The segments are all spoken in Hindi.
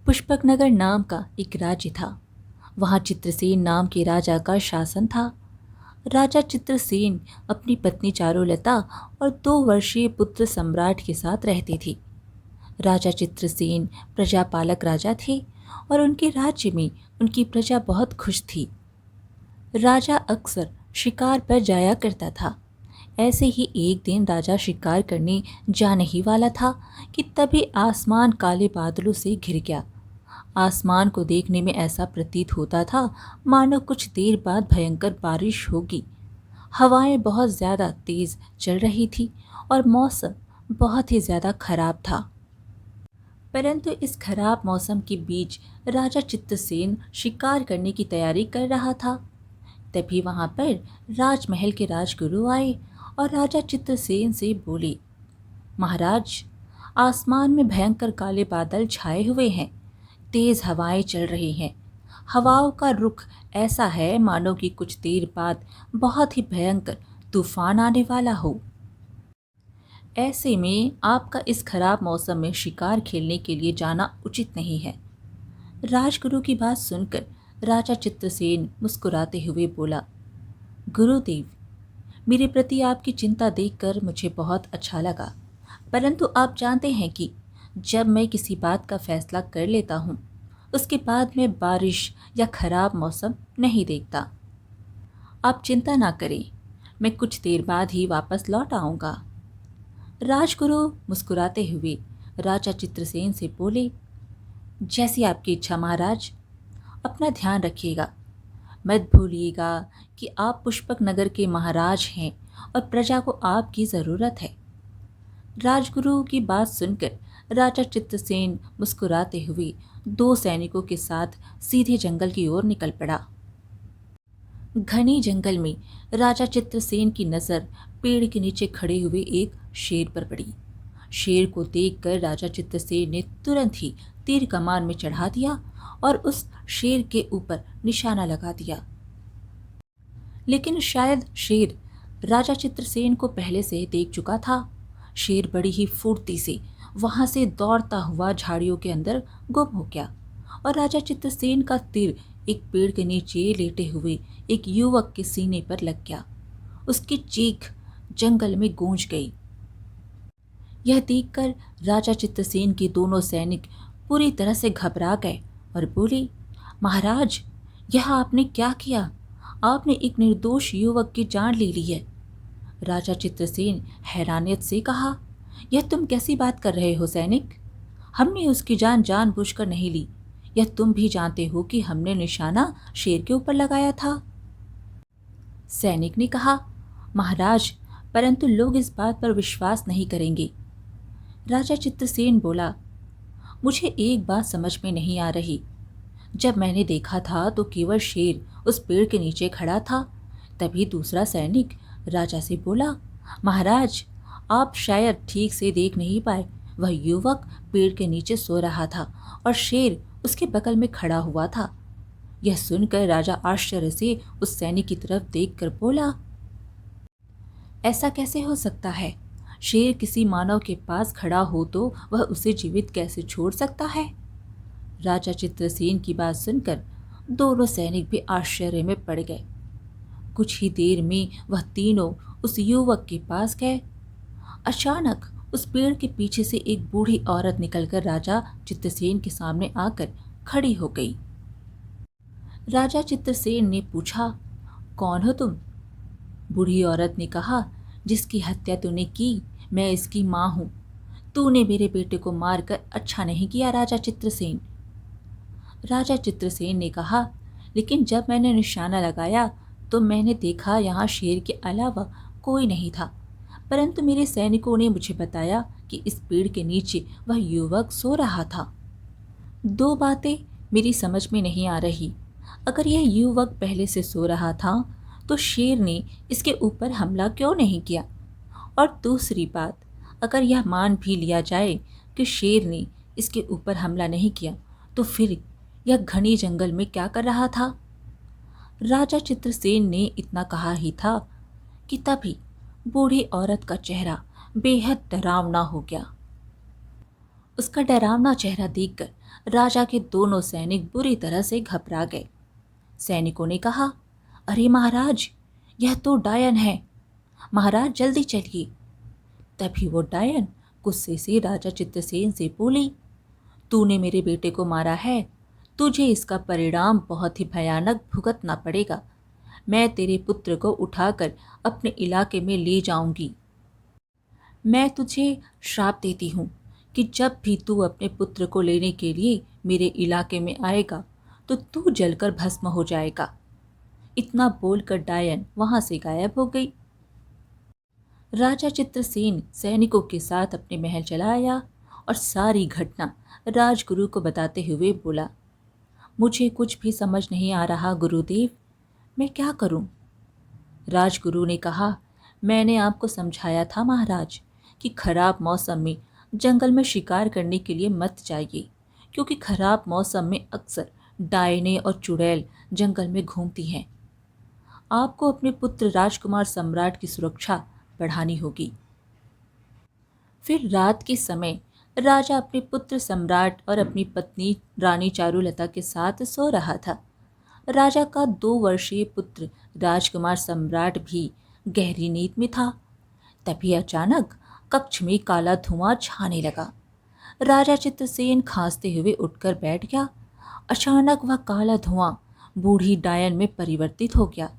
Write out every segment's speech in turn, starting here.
पुष्पकनगर नाम का एक राज्य था। वहाँ चित्रसेन नाम के राजा का शासन था। राजा चित्रसेन अपनी पत्नी चारुलता और 2 वर्षीय पुत्र सम्राट के साथ रहते थे। राजा चित्रसेन प्रजापालक राजा थे और उनके राज्य में उनकी प्रजा बहुत खुश थी। राजा अक्सर शिकार पर जाया करता था। ऐसे ही एक दिन राजा शिकार करने जाने ही वाला था कि तभी आसमान काले बादलों से घिर गया। आसमान को देखने में ऐसा प्रतीत होता था मानो कुछ देर बाद भयंकर बारिश होगी। हवाएं बहुत ज़्यादा तेज चल रही थी और मौसम बहुत ही ज़्यादा खराब था। परंतु इस खराब मौसम के बीच राजा चित्रसेन शिकार करने की तैयारी कर रहा था। तभी वहां पर राजमहल के राजगुरु आए और राजा चित्रसेन से बोले, महाराज, आसमान में भयंकर काले बादल छाए हुए हैं, तेज हवाएं चल रही हैं। हवाओं का रुख ऐसा है मानो कि कुछ देर बाद बहुत ही भयंकर तूफान आने वाला हो। ऐसे में आपका इस खराब मौसम में शिकार खेलने के लिए जाना उचित नहीं है। राजगुरु की बात सुनकर राजा चित्रसेन मुस्कुराते हुए बोला, गुरुदेव, मेरे प्रति आपकी चिंता देखकर मुझे बहुत अच्छा लगा, परंतु आप जानते हैं कि जब मैं किसी बात का फैसला कर लेता हूँ उसके बाद मैं बारिश या खराब मौसम नहीं देखता। आप चिंता ना करें, मैं कुछ देर बाद ही वापस लौट आऊँगा। राजगुरु मुस्कुराते हुए राजा चित्रसेन से बोले, जैसी आपकी इच्छा महाराज। अपना ध्यान रखिएगा, मत भूलिएगा कि आप पुष्पक नगर के महाराज हैं और प्रजा को आपकी ज़रूरत है। राजगुरु की बात सुनकर राजा चित्रसेन मुस्कुराते हुए 2 सैनिकों के साथ सीधे जंगल की ओर निकल पड़ा। घने जंगल में राजा चित्रसेन की नज़र पेड़ के नीचे खड़े हुए एक शेर पर पड़ी। शेर को देखकर राजा चित्रसेन ने तुरंत ही तीर कमान में चढ़ा दिया और उस शेर के ऊपर निशाना लगा दिया। लेकिन शायद शेर राजा चित्रसेन को पहले से देख चुका था। शेर बड़ी ही फुर्ती से वहां से दौड़ता हुआ झाड़ियों के अंदर गुम हो गया और राजा चित्रसेन का तीर एक पेड़ के नीचे लेटे हुए एक युवक के सीने पर लग गया। उसकी चीख जंगल में गूंज गई। यह देखकर राजा चित्रसेन के 2 सैनिक पूरी तरह से घबरा गए और बोले, महाराज, यह आपने क्या किया? आपने एक निर्दोष युवक की जान ले ली है। राजा चित्रसेन हैरानियत से कहा, यह तुम कैसी बात कर रहे हो सैनिक? हमने उसकी जान जानबूझकर नहीं ली। यह तुम भी जानते हो कि हमने निशाना शेर के ऊपर लगाया था। सैनिक ने कहा, महाराज, परंतु लोग इस बात पर विश्वास नहीं करेंगे। राजा चित्रसेन बोला, मुझे एक बात समझ में नहीं आ रही। जब मैंने देखा था तो केवल शेर उस पेड़ के नीचे खड़ा था। तभी दूसरा सैनिक राजा से बोला, महाराज, आप शायद ठीक से देख नहीं पाए। वह युवक पेड़ के नीचे सो रहा था और शेर उसके बगल में खड़ा हुआ था। यह सुनकर राजा आश्चर्य से उस सैनिक की तरफ देखकर बोला, ऐसा कैसे हो सकता है? शेर किसी मानव के पास खड़ा हो तो वह उसे जीवित कैसे छोड़ सकता है? राजा चित्रसेन की बात सुनकर 2 सैनिक भी आश्चर्य में पड़ गए। कुछ ही देर में वह तीनों उस युवक के पास गए। अचानक उस पेड़ के पीछे से एक बूढ़ी औरत निकलकर राजा चित्रसेन के सामने आकर खड़ी हो गई। राजा चित्रसेन ने पूछा, कौन हो तुम? बूढ़ी औरत ने कहा, जिसकी हत्या तूने की, मैं इसकी माँ हूँ। तूने मेरे बेटे को मारकर अच्छा नहीं किया राजा चित्रसेन। राजा चित्रसेन ने कहा, लेकिन जब मैंने निशाना लगाया तो मैंने देखा यहाँ शेर के अलावा कोई नहीं था, परंतु मेरे सैनिकों ने मुझे बताया कि इस पेड़ के नीचे वह युवक सो रहा था। 2 बातें मेरी समझ में नहीं आ रही। अगर यह युवक पहले से सो रहा था तो शेर ने इसके ऊपर हमला क्यों नहीं किया? और दूसरी बात, अगर यह मान भी लिया जाए कि शेर ने इसके ऊपर हमला नहीं किया तो फिर यह घने जंगल में क्या कर रहा था? राजा चित्रसेन ने इतना कहा ही था कि तभी बूढ़ी औरत का चेहरा बेहद डरावना हो गया। उसका डरावना चेहरा देखकर राजा के दोनों सैनिक बुरी तरह से घबरा गए। सैनिकों ने कहा, अरे महाराज, यह तो डायन है, महाराज जल्दी चलिए। तभी वो डायन गुस्से से राजा चित्रसेन से बोली, तूने मेरे बेटे को मारा है, तुझे इसका परिणाम बहुत ही भयानक भुगतना पड़ेगा। मैं तेरे पुत्र को उठाकर अपने इलाके में ले जाऊंगी। मैं तुझे श्राप देती हूँ कि जब भी तू अपने पुत्र को लेने के लिए मेरे इलाके में आएगा तो तू जलकर भस्म हो जाएगा। इतना बोलकर डायन वहां से गायब हो गई। राजा चित्रसेन सैनिकों के साथ अपने महल चला आया और सारी घटना राजगुरु को बताते हुए बोला, मुझे कुछ भी समझ नहीं आ रहा गुरुदेव, मैं क्या करूं? राजगुरु ने कहा, मैंने आपको समझाया था महाराज कि खराब मौसम में जंगल में शिकार करने के लिए मत जाइए, क्योंकि खराब मौसम में अक्सर डायने और चुड़ैल जंगल में घूमती हैं। आपको अपने पुत्र राजकुमार सम्राट की सुरक्षा बढ़ानी होगी। फिर रात के समय राजा अपने पुत्र सम्राट और अपनी पत्नी रानी चारुलता के साथ सो रहा था। राजा का 2 वर्षीय पुत्र राजकुमार सम्राट भी गहरी नींद में था। तभी अचानक कक्ष में काला धुआं छाने लगा। राजा चित्रसेन खांसते हुए उठकर बैठ गया। अचानक वह काला धुआं बूढ़ी डायन में परिवर्तित हो गया।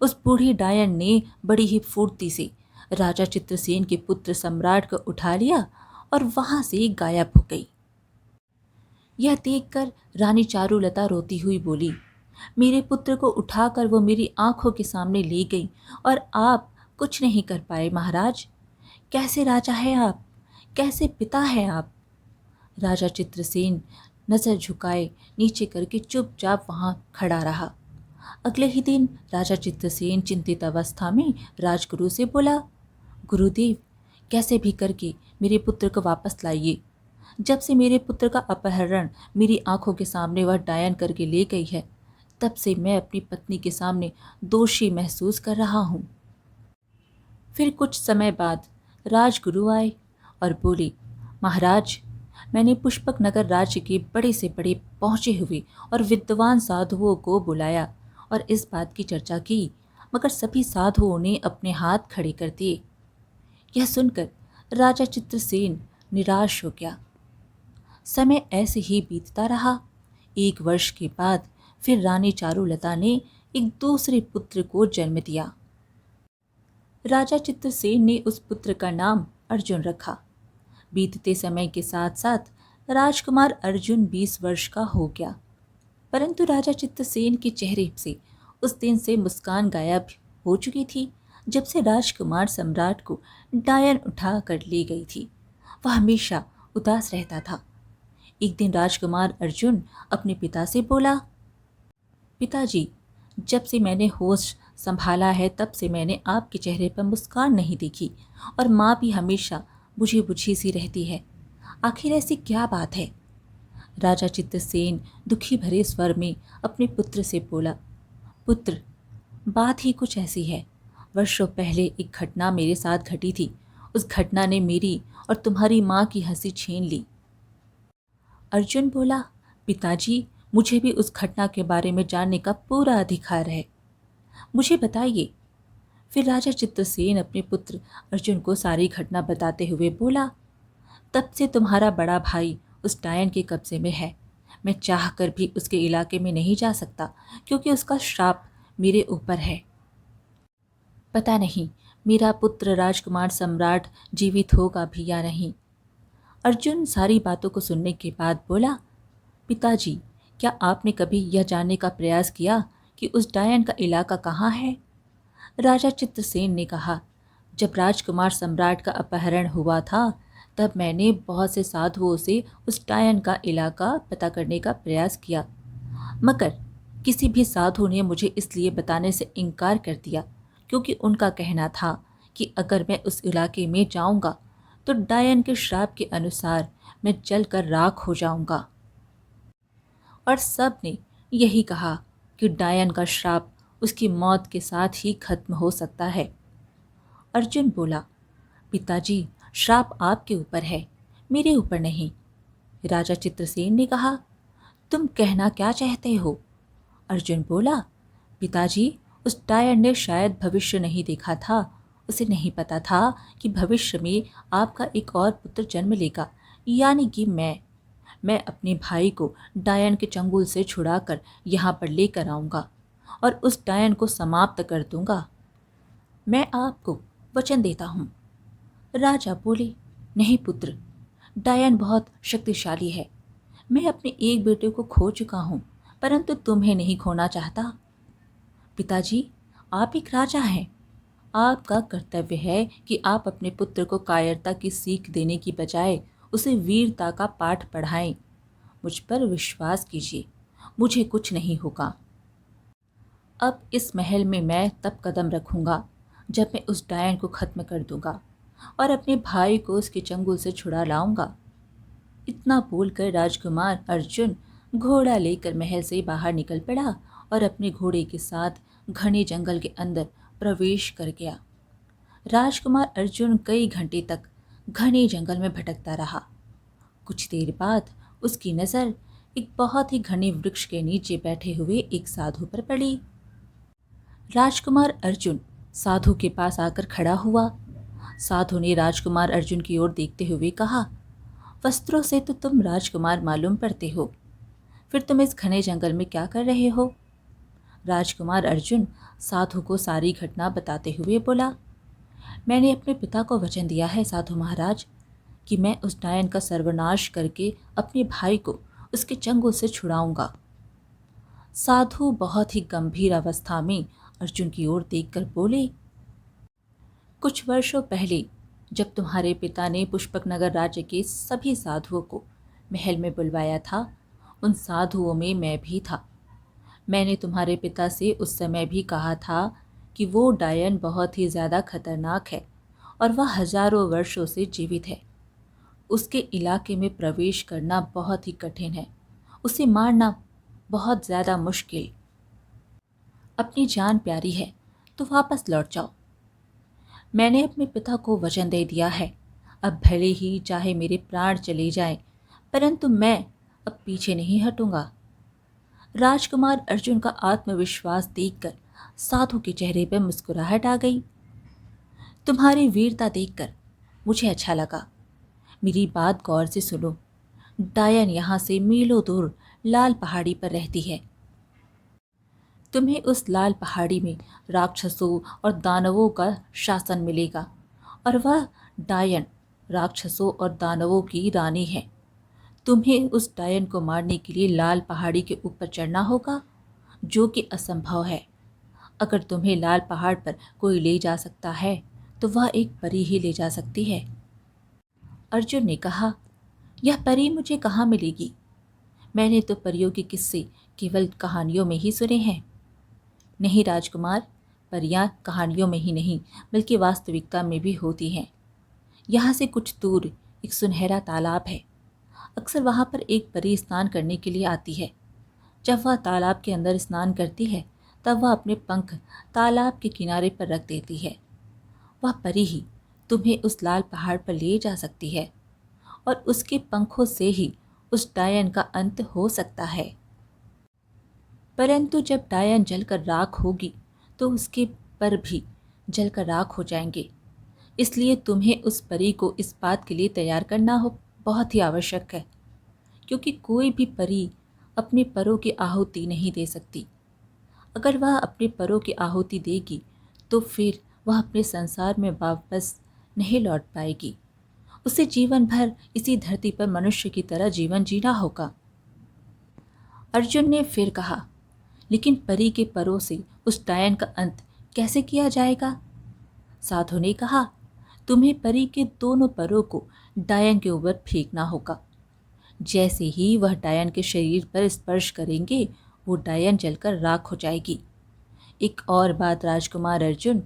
उस बूढ़ी डायन ने बड़ी ही फुर्ती से राजा चित्रसेन के पुत्र सम्राट को उठा लिया और वहां से गायब हो गई। यह देखकर रानी चारुलता रोती हुई बोली, मेरे पुत्र को उठाकर वो मेरी आंखों के सामने ले गई और आप कुछ नहीं कर पाए महाराज। कैसे राजा है आप, कैसे पिता है आप? राजा चित्रसेन नजर झुकाए नीचे करके चुपचाप वहां खड़ा रहा। अगले ही दिन राजा चित्रसेन चिंतित अवस्था में राजगुरु से बोला, गुरुदेव, कैसे भी करके मेरे पुत्र को वापस लाइए। जब से मेरे पुत्र का अपहरण मेरी आंखों के सामने वह डायन करके ले गई है, तब से मैं अपनी पत्नी के सामने दोषी महसूस कर रहा हूँ। फिर कुछ समय बाद राजगुरु आए और बोले, महाराज, मैंने पुष्पक नगर राज्य के बड़े से बड़े पहुँचे हुए और विद्वान साधुओं को बुलाया और इस बात की चर्चा की, मगर सभी साधुओं ने अपने हाथ खड़े कर दिए। यह सुनकर राजा चित्रसेन निराश हो गया। समय ऐसे ही बीतता रहा। 1 वर्ष के बाद फिर रानी चारुलता ने एक दूसरे पुत्र को जन्म दिया। राजा चित्रसेन ने उस पुत्र का नाम अर्जुन रखा। बीतते समय के साथ साथ राजकुमार अर्जुन 20 वर्ष का हो गया, परंतु राजा चित्रसेन के चेहरे से उस दिन से मुस्कान गायब हो चुकी थी जब से राजकुमार सम्राट को डायन उठा कर ले गई थी। वह हमेशा उदास रहता था। एक दिन राजकुमार अर्जुन अपने पिता से बोला, पिताजी, जब से मैंने होश संभाला है तब से मैंने आपके चेहरे पर मुस्कान नहीं देखी और माँ भी हमेशा बुझी बुझी सी रहती है। आखिर ऐसी क्या बात है? राजा चित्रसेन दुखी भरे स्वर में अपने पुत्र से बोला, पुत्र, बात ही कुछ ऐसी है। वर्षों पहले एक घटना मेरे साथ घटी थी। उस घटना ने मेरी और तुम्हारी माँ की हंसी छीन ली। अर्जुन बोला, पिताजी, मुझे भी उस घटना के बारे में जानने का पूरा अधिकार है, मुझे बताइए। फिर राजा चित्रसेन अपने पुत्र अर्जुन को सारी घटना बताते हुए बोला, तब से तुम्हारा बड़ा भाई उस डायन के कब्जे में है। मैं चाहकर भी उसके इलाके में नहीं जा सकता क्योंकि उसका श्राप मेरे ऊपर है। पता नहीं मेरा पुत्र राजकुमार सम्राट जीवित होगा भी या नहीं। अर्जुन सारी बातों को सुनने के बाद बोला, पिताजी, क्या आपने कभी यह जानने का प्रयास किया कि उस डायन का इलाका कहाँ है? राजा चित्रसेन ने कहा, जब राजकुमार सम्राट का अपहरण हुआ था तब मैंने बहुत से साधुओं से उस डायन का इलाका पता करने का प्रयास किया, मगर किसी भी साधु ने मुझे इसलिए बताने से इनकार कर दिया क्योंकि उनका कहना था कि अगर मैं उस इलाके में जाऊंगा तो डायन के श्राप के अनुसार मैं जलकर राख हो जाऊंगा। और सब ने यही कहा कि डायन का श्राप उसकी मौत के साथ ही खत्म हो सकता है। अर्जुन बोला, पिताजी, श्राप आपके ऊपर है, मेरे ऊपर नहीं। राजा चित्रसेन ने कहा, तुम कहना क्या चाहते हो? अर्जुन बोला, पिताजी, उस डायन ने शायद भविष्य नहीं देखा था। उसे नहीं पता था कि भविष्य में आपका एक और पुत्र जन्म लेगा, यानी कि मैं अपने भाई को डायन के चंगुल से छुड़ाकर यहाँ पर लेकर आऊँगा और उस डायन को समाप्त कर दूंगा। मैं आपको वचन देता हूँ। राजा बोले, नहीं पुत्र, डायन बहुत शक्तिशाली है। मैं अपने एक बेटे को खो चुका हूँ, परंतु तुम्हें नहीं खोना चाहता। पिताजी, आप एक राजा हैं। आपका कर्तव्य है कि आप अपने पुत्र को कायरता की सीख देने की बजाय उसे वीरता का पाठ पढ़ाएं। मुझ पर विश्वास कीजिए, मुझे कुछ नहीं होगा। अब इस महल में मैं तब कदम रखूंगा जब मैं उस डायन को खत्म कर दूंगा और अपने भाई को उसके चंगुल से छुड़ा लाऊंगा। इतना बोलकर राजकुमार अर्जुन घोड़ा लेकर महल से बाहर निकल पड़ा और अपने घोड़े के साथ घने जंगल के अंदर प्रवेश कर गया। राजकुमार अर्जुन कई घंटे तक घने जंगल में भटकता रहा। कुछ देर बाद उसकी नज़र एक बहुत ही घने वृक्ष के नीचे बैठे हुए एक साधु पर पड़ी। राजकुमार अर्जुन साधु के पास आकर खड़ा हुआ। साधु ने राजकुमार अर्जुन की ओर देखते हुए कहा, वस्त्रों से तो तुम राजकुमार मालूम पड़ते हो, फिर तुम इस घने जंगल में क्या कर रहे हो? राजकुमार अर्जुन साधु को सारी घटना बताते हुए बोला, मैंने अपने पिता को वचन दिया है साधु महाराज कि मैं उस डायन का सर्वनाश करके अपने भाई को उसके चंगुल से छुड़ाऊंगा। साधु बहुत ही गंभीर अवस्था में अर्जुन की ओर देखकर बोले, कुछ वर्षों पहले जब तुम्हारे पिता ने पुष्पक नगर राज्य के सभी साधुओं को महल में बुलवाया था, उन साधुओं में मैं भी था। मैंने तुम्हारे पिता से उस समय भी कहा था कि वो डायन बहुत ही ज़्यादा खतरनाक है और वह हजारों वर्षों से जीवित है। उसके इलाके में प्रवेश करना बहुत ही कठिन है, उसे मारना बहुत ज़्यादा मुश्किल। अपनी जान प्यारी है तो वापस लौट जाओ। मैंने अपने पिता को वचन दे दिया है, अब भले ही चाहे मेरे प्राण चले जाएं, परंतु मैं अब पीछे नहीं हटूंगा। राजकुमार अर्जुन का आत्मविश्वास देखकर साधु के चेहरे पर मुस्कुराहट आ गई। तुम्हारी वीरता देखकर मुझे अच्छा लगा। मेरी बात गौर से सुनो। डायन यहाँ से मीलों दूर लाल पहाड़ी पर रहती है। तुम्हें उस लाल पहाड़ी में राक्षसों और दानवों का शासन मिलेगा और वह डायन राक्षसों और दानवों की रानी है। तुम्हें उस डायन को मारने के लिए लाल पहाड़ी के ऊपर चढ़ना होगा, जो कि असंभव है। अगर तुम्हें लाल पहाड़ पर कोई ले जा सकता है तो वह एक परी ही ले जा सकती है। अर्जुन ने कहा, यह परी मुझे कहाँ मिलेगी? मैंने तो परियों के किस्से केवल कहानियों में ही सुने हैं। नहीं राजकुमार, परियां कहानियों में ही नहीं बल्कि वास्तविकता में भी होती हैं। यहाँ से कुछ दूर एक सुनहरा तालाब है। अक्सर वहाँ पर एक परी स्नान करने के लिए आती है। जब वह तालाब के अंदर स्नान करती है तब वह अपने पंख तालाब के किनारे पर रख देती है। वह परी ही तुम्हें उस लाल पहाड़ पर ले जा सकती है और उसके पंखों से ही उस डायन का अंत हो सकता है। परंतु जब डायन जलकर राख होगी तो उसके पर भी जलकर राख हो जाएंगे। इसलिए तुम्हें उस परी को इस बात के लिए तैयार करना हो बहुत ही आवश्यक है, क्योंकि कोई भी परी अपने परों की आहुति नहीं दे सकती। अगर वह अपने परों की आहुति देगी तो फिर वह अपने संसार में वापस नहीं लौट पाएगी। उसे जीवन भर इसी धरती पर मनुष्य की तरह जीवन जीना होगा। अर्जुन ने फिर कहा, लेकिन परी के परों से उस डायन का अंत कैसे किया जाएगा? साधु ने कहा, तुम्हें परी के दोनों परों को डायन के ऊपर फेंकना होगा। जैसे ही वह डायन के शरीर पर स्पर्श करेंगे वो डायन जलकर राख हो जाएगी। एक और बात राजकुमार अर्जुन,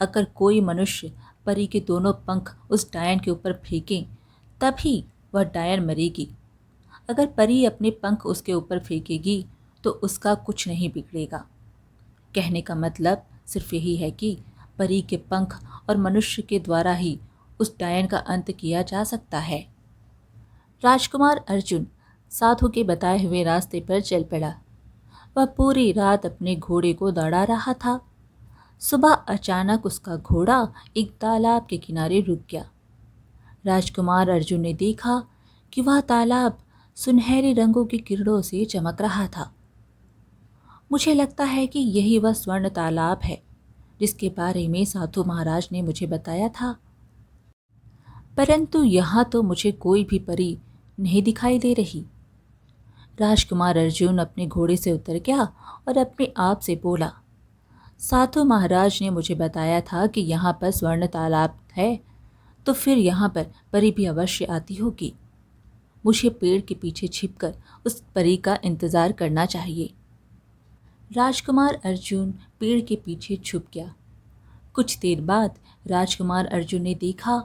अगर कोई मनुष्य परी के दोनों पंख उस डायन के ऊपर फेंकें तभी वह डायन मरेगी। अगर परी अपने पंख उसके ऊपर फेंकेगी तो उसका कुछ नहीं बिगड़ेगा। कहने का मतलब सिर्फ यही है कि परी के पंख और मनुष्य के द्वारा ही उस डायन का अंत किया जा सकता है। राजकुमार अर्जुन साधु के बताए हुए रास्ते पर चल पड़ा। वह पूरी रात अपने घोड़े को दौड़ा रहा था। सुबह अचानक उसका घोड़ा एक तालाब के किनारे रुक गया। राजकुमार अर्जुन ने देखा कि वह तालाब सुनहरे रंगों की किरणों से चमक रहा था। मुझे लगता है कि यही वह स्वर्ण तालाब है जिसके बारे में साधु महाराज ने मुझे बताया था, परंतु यहाँ तो मुझे कोई भी परी नहीं दिखाई दे रही। राजकुमार अर्जुन अपने घोड़े से उतर गया और अपने आप से बोला, साधु महाराज ने मुझे बताया था कि यहाँ पर स्वर्ण तालाब है, तो फिर यहाँ पर परी भी अवश्य आती होगी। मुझे पेड़ के पीछे छिपकर उस परी का इंतजार करना चाहिए। राजकुमार अर्जुन पेड़ के पीछे छुप गया। कुछ देर बाद राजकुमार अर्जुन ने देखा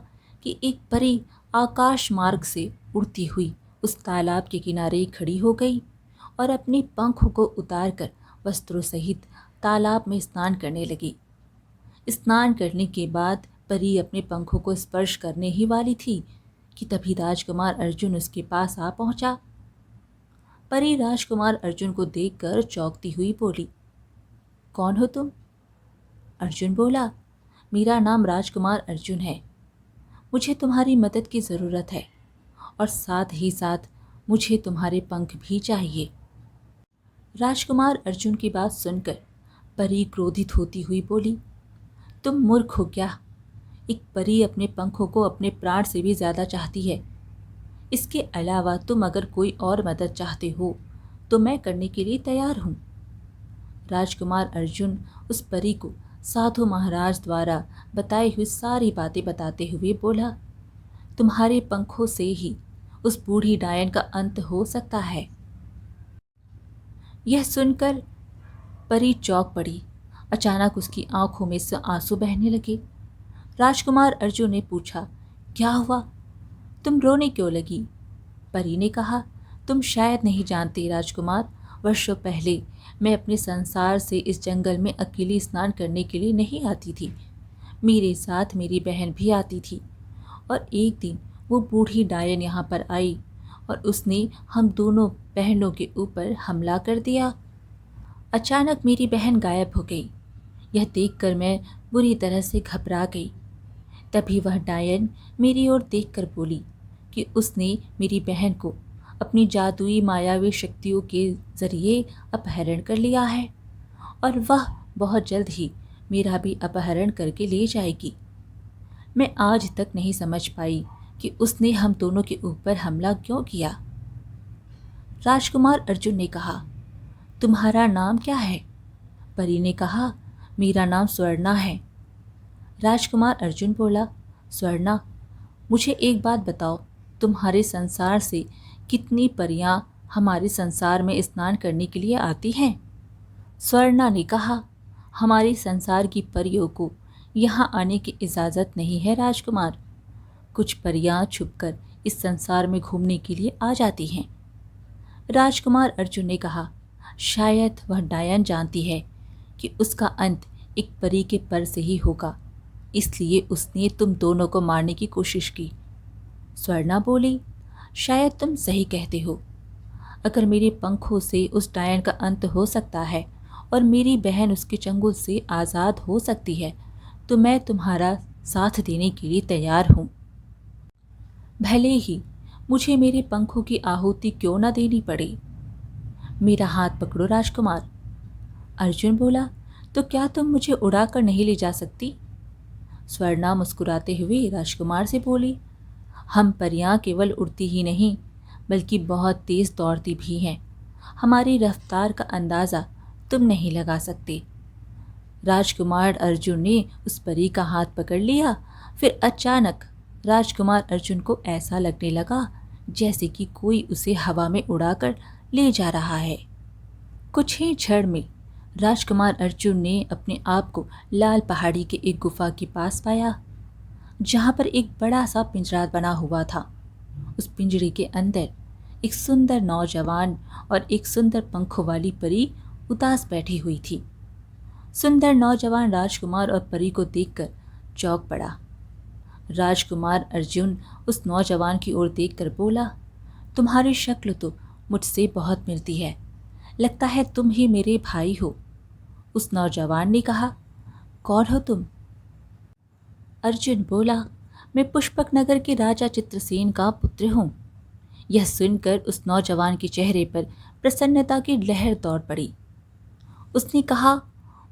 कि एक परी आकाश मार्ग से उड़ती हुई उस तालाब के किनारे खड़ी हो गई और अपने पंखों को उतारकर वस्त्रों सहित तालाब में स्नान करने लगी। स्नान करने के बाद परी अपने पंखों को स्पर्श करने ही वाली थी कि तभी राजकुमार अर्जुन उसके पास आ पहुंचा। परी राजकुमार अर्जुन को देखकर चौंकती हुई बोली, कौन हो तुम? अर्जुन बोला, मेरा नाम राजकुमार अर्जुन है। मुझे तुम्हारी मदद की ज़रूरत है और साथ ही साथ मुझे तुम्हारे पंख भी चाहिए। राजकुमार अर्जुन की बात सुनकर परी क्रोधित होती हुई बोली, तुम मूर्ख हो क्या? एक परी अपने पंखों को अपने प्राण से भी ज़्यादा चाहती है। इसके अलावा तुम अगर कोई और मदद चाहते हो तो मैं करने के लिए तैयार हूँ। राजकुमार अर्जुन उस परी को साधु महाराज द्वारा बताई हुई सारी बातें बताते हुए बोला, तुम्हारे पंखों से ही उस बूढ़ी डायन का अंत हो सकता है। यह सुनकर परी चौंक पड़ी। अचानक उसकी आंखों में से आंसू बहने लगे। राजकुमार अर्जुन ने पूछा, क्या हुआ? तुम रोने क्यों लगी? परी ने कहा, तुम शायद नहीं जानते राजकुमार, वर्षों पहले मैं अपने संसार से इस जंगल में अकेली स्नान करने के लिए नहीं आती थी। मेरे साथ मेरी बहन भी आती थी और एक दिन वो बूढ़ी डायन यहाँ पर आई और उसने हम दोनों बहनों के ऊपर हमला कर दिया। अचानक मेरी बहन गायब हो गई। यह देखकर मैं बुरी तरह से घबरा गई। तभी वह डायन मेरी ओर देखकर बोली कि उसने मेरी बहन को अपनी जादुई मायावी शक्तियों के ज़रिए अपहरण कर लिया है और वह बहुत जल्द ही मेरा भी अपहरण करके ले जाएगी। मैं आज तक नहीं समझ पाई कि उसने हम दोनों के ऊपर हमला क्यों किया। राजकुमार अर्जुन ने कहा, तुम्हारा नाम क्या है? परी ने कहा, मेरा नाम स्वर्णा है। राजकुमार अर्जुन बोला, स्वर्णा, मुझे एक बात बताओ, तुम्हारे संसार से कितनी परियां हमारे संसार में स्नान करने के लिए आती हैं? स्वर्णा ने कहा, हमारे संसार की परियों को यहाँ आने की इजाज़त नहीं है राजकुमार। कुछ परियां छुपकर इस संसार में घूमने के लिए आ जाती हैं। राजकुमार अर्जुन ने कहा, शायद वह डायन जानती है कि उसका अंत एक परी के पर से ही होगा, इसलिए उसने तुम दोनों को मारने की कोशिश की। स्वर्णा बोली, शायद तुम सही कहते हो। अगर मेरे पंखों से उस डायन का अंत हो सकता है और मेरी बहन उसके चंगुल से आज़ाद हो सकती है तो मैं तुम्हारा साथ देने के लिए तैयार हूँ, भले ही मुझे मेरे पंखों की आहुति क्यों न देनी पड़े। मेरा हाथ पकड़ो राजकुमार। अर्जुन बोला, तो क्या तुम मुझे उड़ाकर नहीं ले जा सकती? स्वर्णा मुस्कुराते हुए राजकुमार से बोली, हम परियां केवल उड़ती ही नहीं बल्कि बहुत तेज़ दौड़ती भी हैं। हमारी रफ्तार का अंदाज़ा तुम नहीं लगा सकते। राजकुमार अर्जुन ने उस परी का हाथ पकड़ लिया। फिर अचानक राजकुमार अर्जुन को ऐसा लगने लगा जैसे कि कोई उसे हवा में उड़ाकर ले जा रहा है। कुछ ही क्षण में राजकुमार अर्जुन ने अपने आप को लाल पहाड़ी के एक गुफा के पास पाया जहाँ पर एक बड़ा सा पिंजरा बना हुआ था। उस पिंजरे के अंदर एक सुंदर नौजवान और एक सुंदर पंखों वाली परी उदास बैठी हुई थी। सुंदर नौजवान राजकुमार और परी को देखकर चौंक पड़ा। राजकुमार अर्जुन उस नौजवान की ओर देखकर बोला, तुम्हारी शक्ल तो मुझसे बहुत मिलती है, लगता है तुम ही मेरे भाई हो। उस नौजवान ने कहा, कौन हो तुम? अर्जुन बोला, मैं पुष्पक नगर के राजा चित्रसेन का पुत्र हूँ। यह सुनकर उस नौजवान के चेहरे पर प्रसन्नता की लहर दौड़ पड़ी। उसने कहा,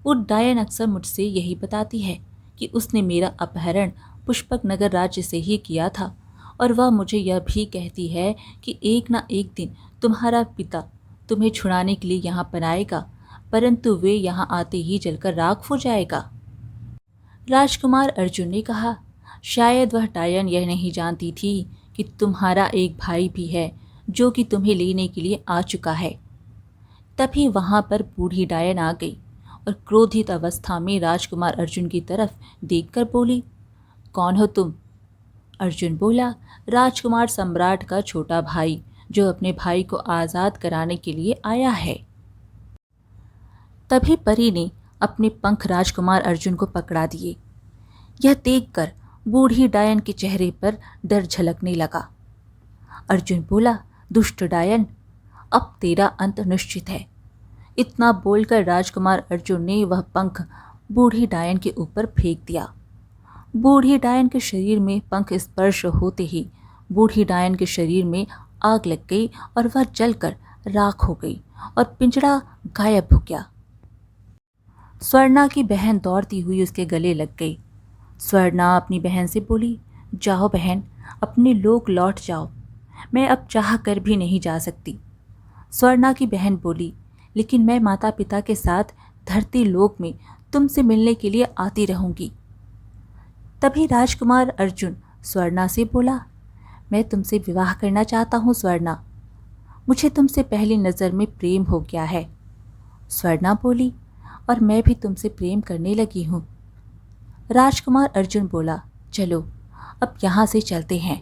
वो डायन अक्सर मुझसे यही बताती है कि उसने मेरा अपहरण पुष्पक नगर राज्य से ही किया था, और वह मुझे यह भी कहती है कि एक ना एक दिन तुम्हारा पिता तुम्हें छुड़ाने के लिए यहाँ पर आएगा, परंतु वे यहाँ आते ही जलकर राख हो जाएगा। राजकुमार अर्जुन ने कहा, शायद वह डायन यह नहीं जानती थी कि तुम्हारा एक भाई भी है जो कि तुम्हें लेने के लिए आ चुका है। तभी वहां पर बूढ़ी डायन आ गई और क्रोधित अवस्था में राजकुमार अर्जुन की तरफ देखकर बोली, कौन हो तुम? अर्जुन बोला, राजकुमार सम्राट का छोटा भाई जो अपने भाई को आज़ाद कराने के लिए आया है। तभी परी ने अपने पंख राजकुमार अर्जुन को पकड़ा दिए। यह देखकर बूढ़ी डायन के चेहरे पर डर झलकने लगा। अर्जुन बोला, दुष्ट डायन, अब तेरा अंत निश्चित है। इतना बोलकर राजकुमार अर्जुन ने वह पंख बूढ़ी डायन के ऊपर फेंक दिया। बूढ़ी डायन के शरीर में पंख स्पर्श होते ही बूढ़ी डायन के शरीर में आग लग गई और वह जलकर राख हो गई और पिंजड़ा गायब हो गया। स्वर्णा की बहन दौड़ती हुई उसके गले लग गई। स्वर्णा अपनी बहन से बोली, जाओ बहन, अपने लोक लौट जाओ, मैं अब चाह कर भी नहीं जा सकती। स्वर्णा की बहन बोली, लेकिन मैं माता पिता के साथ धरती लोक में तुमसे मिलने के लिए आती रहूंगी। तभी राजकुमार अर्जुन स्वर्णा से बोला, मैं तुमसे विवाह करना चाहता हूँ स्वर्णा, मुझे तुमसे पहली नज़र में प्रेम हो गया है। स्वर्णा बोली, और मैं भी तुमसे प्रेम करने लगी हूँ। राजकुमार अर्जुन बोला, चलो अब यहाँ से चलते हैं।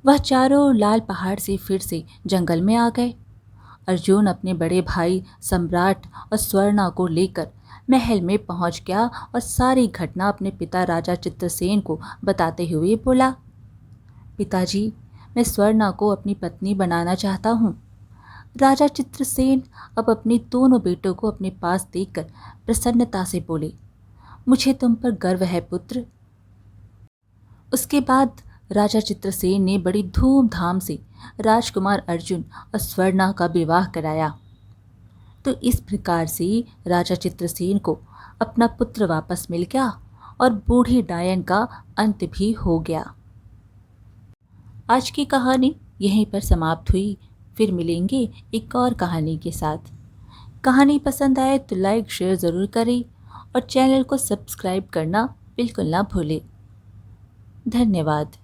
वह चारों लाल पहाड़ से फिर से जंगल में आ गए। अर्जुन अपने बड़े भाई सम्राट और स्वर्णा को लेकर महल में पहुंच गया और सारी घटना अपने पिता राजा चित्रसेन को बताते हुए बोला, पिताजी, मैं स्वर्णा को अपनी पत्नी बनाना चाहता हूँ। राजा चित्रसेन अब अपने दोनों बेटों को अपने पास देखकर प्रसन्नता से बोले, मुझे तुम पर गर्व है पुत्र। उसके बाद राजा चित्रसेन ने बड़ी धूमधाम से राजकुमार अर्जुन और स्वर्णा का विवाह कराया। तो इस प्रकार से राजा चित्रसेन को अपना पुत्र वापस मिल गया और बूढ़ी डायन का अंत भी हो गया। आज की कहानी यहीं पर समाप्त हुई। फिर मिलेंगे एक और कहानी के साथ। कहानी पसंद आए तो लाइक शेयर ज़रूर करें और चैनल को सब्सक्राइब करना बिल्कुल ना भूलें। धन्यवाद।